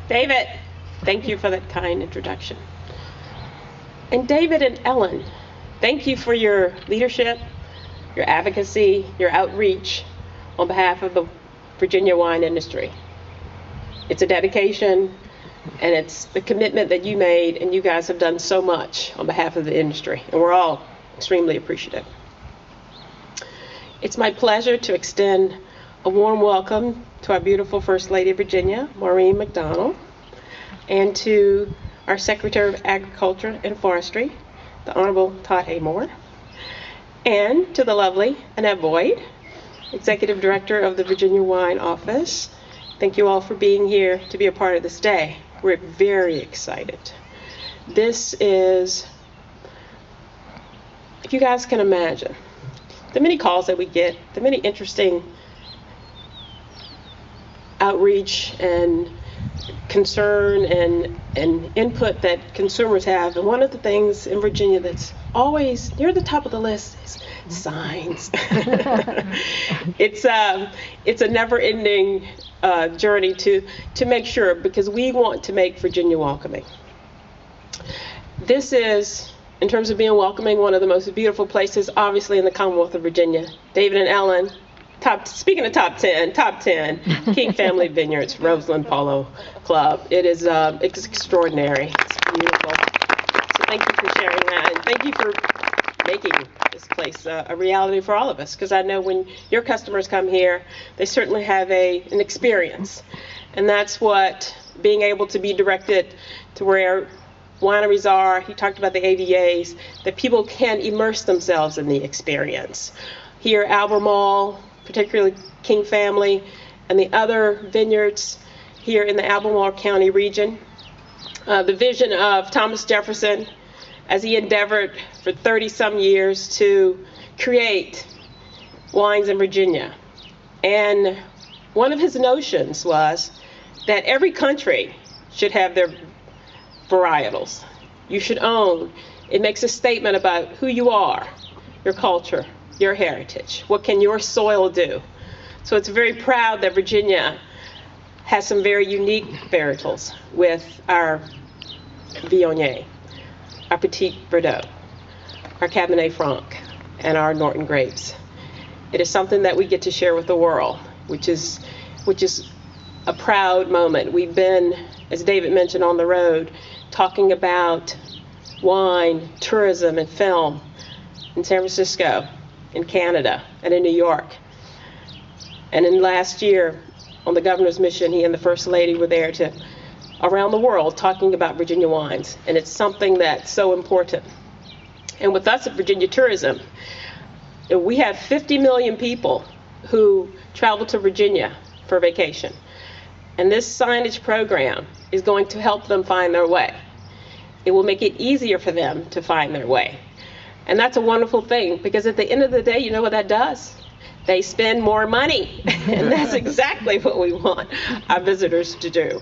David, thank you for that kind introduction. And David and Ellen, thank you for your leadership, your advocacy, your outreach on behalf of the Virginia wine industry. It's a dedication, and it's the commitment that you made, and you guys have done so much on behalf of the industry, and we're all extremely appreciative. It's my pleasure to extend a warm welcome to our beautiful First Lady of Virginia, Maureen McDonnell, and to our Secretary of Agriculture and Forestry, the Honorable Todd Haymore, and to the lovely Annette Boyd, Executive Director of the Virginia Wine Office. Thank you all for being here to be a part of this day. We're very excited. This is, if you guys can imagine, the many calls that we get, the many interesting outreach and concern and input that consumers have. And one of the things in Virginia that's always near the top of the list is signs. It's a never-ending journey to make sure, because we want to make Virginia welcoming. This is, in terms of being welcoming, one of the most beautiful places, obviously, in the Commonwealth of Virginia. David and Ellen, speaking of top 10, King Family Vineyards, Roseland Polo Club. It's extraordinary. It's beautiful. So thank you for sharing that, and thank you for making this place a reality for all of us, because I know when your customers come here, they certainly have an experience, and that's what being able to be directed to where wineries are. He talked about the AVAs, that people can immerse themselves in the experience. Here, Albemarle, particularly King Family, and the other vineyards here in the Albemarle County region. The vision of Thomas Jefferson, as he endeavored for 30-some years to create wines in Virginia. And one of his notions was that every country should have their varietals. You should own. It makes a statement about who you are, your culture, your heritage. What can your soil do? So it's very proud that Virginia has some very unique varietals with our Viognier, our Petit Verdot, our Cabernet Franc, and our Norton grapes. It is something that we get to share with the world, which is a proud moment. We've been, as David mentioned, on the road talking about wine, tourism, and film in San Francisco, in Canada, and in New York. And in last year, on the governor's mission, he and the First Lady were there around the world talking about Virginia wines. And it's something that's so important. And with us at Virginia Tourism, we have 50 million people who travel to Virginia for vacation. And this signage program is going to help them find their way. It will make it easier for them to find their way. And that's a wonderful thing, because at the end of the day, you know what that does? They spend more money, and that's exactly what we want our visitors to do.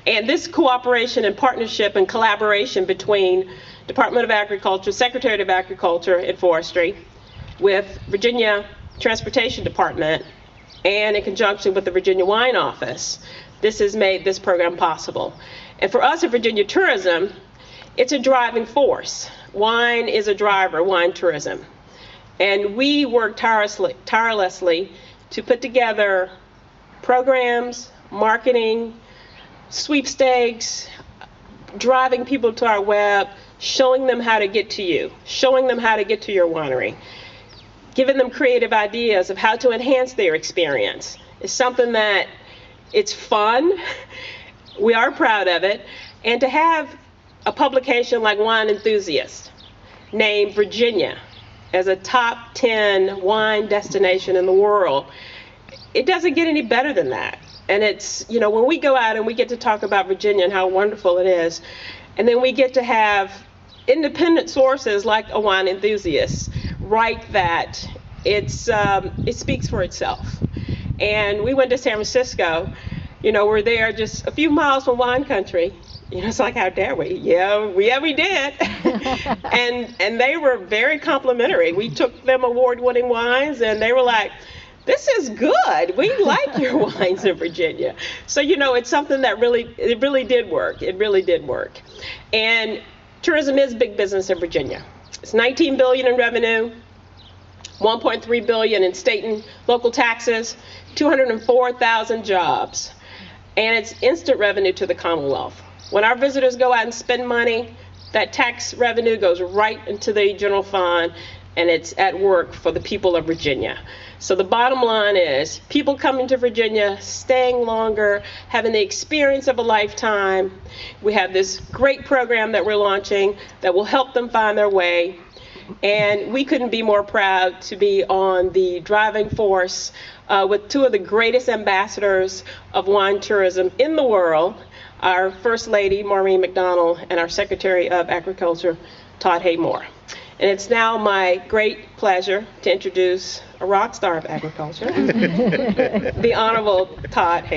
And this cooperation and partnership and collaboration between Department of Agriculture, Secretary of Agriculture and Forestry, with Virginia Transportation Department, and in conjunction with the Virginia Wine Office, this has made this program possible. And for us at Virginia Tourism, it's a driving force. Wine is a driver, wine tourism. And we work tirelessly to put together programs, marketing, sweepstakes, driving people to our web, showing them how to get to you, showing them how to get to your winery, giving them creative ideas of how to enhance their experience. It's something that it's fun. We are proud of it. And to have a publication like Wine Enthusiast named Virginia as a top 10 wine destination in the world, it doesn't get any better than that. And it's, when we go out and we get to talk about Virginia and how wonderful it is, and then we get to have independent sources like a Wine Enthusiast write that, it speaks for itself. And we went to San Francisco, we're there just a few miles from wine country. It's like, how dare we? Yeah, we did. and they were very complimentary. We took them award-winning wines, and they were like, this is good. We like your wines in Virginia. So, it's something that really did work. It really did work. And tourism is big business in Virginia. It's $19 billion in revenue, $1.3 billion in state and local taxes, 204,000 jobs, and it's instant revenue to the Commonwealth. When our visitors go out and spend money, that tax revenue goes right into the general fund, and it's at work for the people of Virginia. So the bottom line is people coming to Virginia, staying longer, having the experience of a lifetime. We have this great program that we're launching that will help them find their way. And we couldn't be more proud to be on the driving force with two of the greatest ambassadors of wine tourism in the world, our First Lady, Maureen McDonnell, and our Secretary of Agriculture, Todd Haymore. And it's now my great pleasure to introduce a rock star of agriculture, the Honorable Todd Haymore.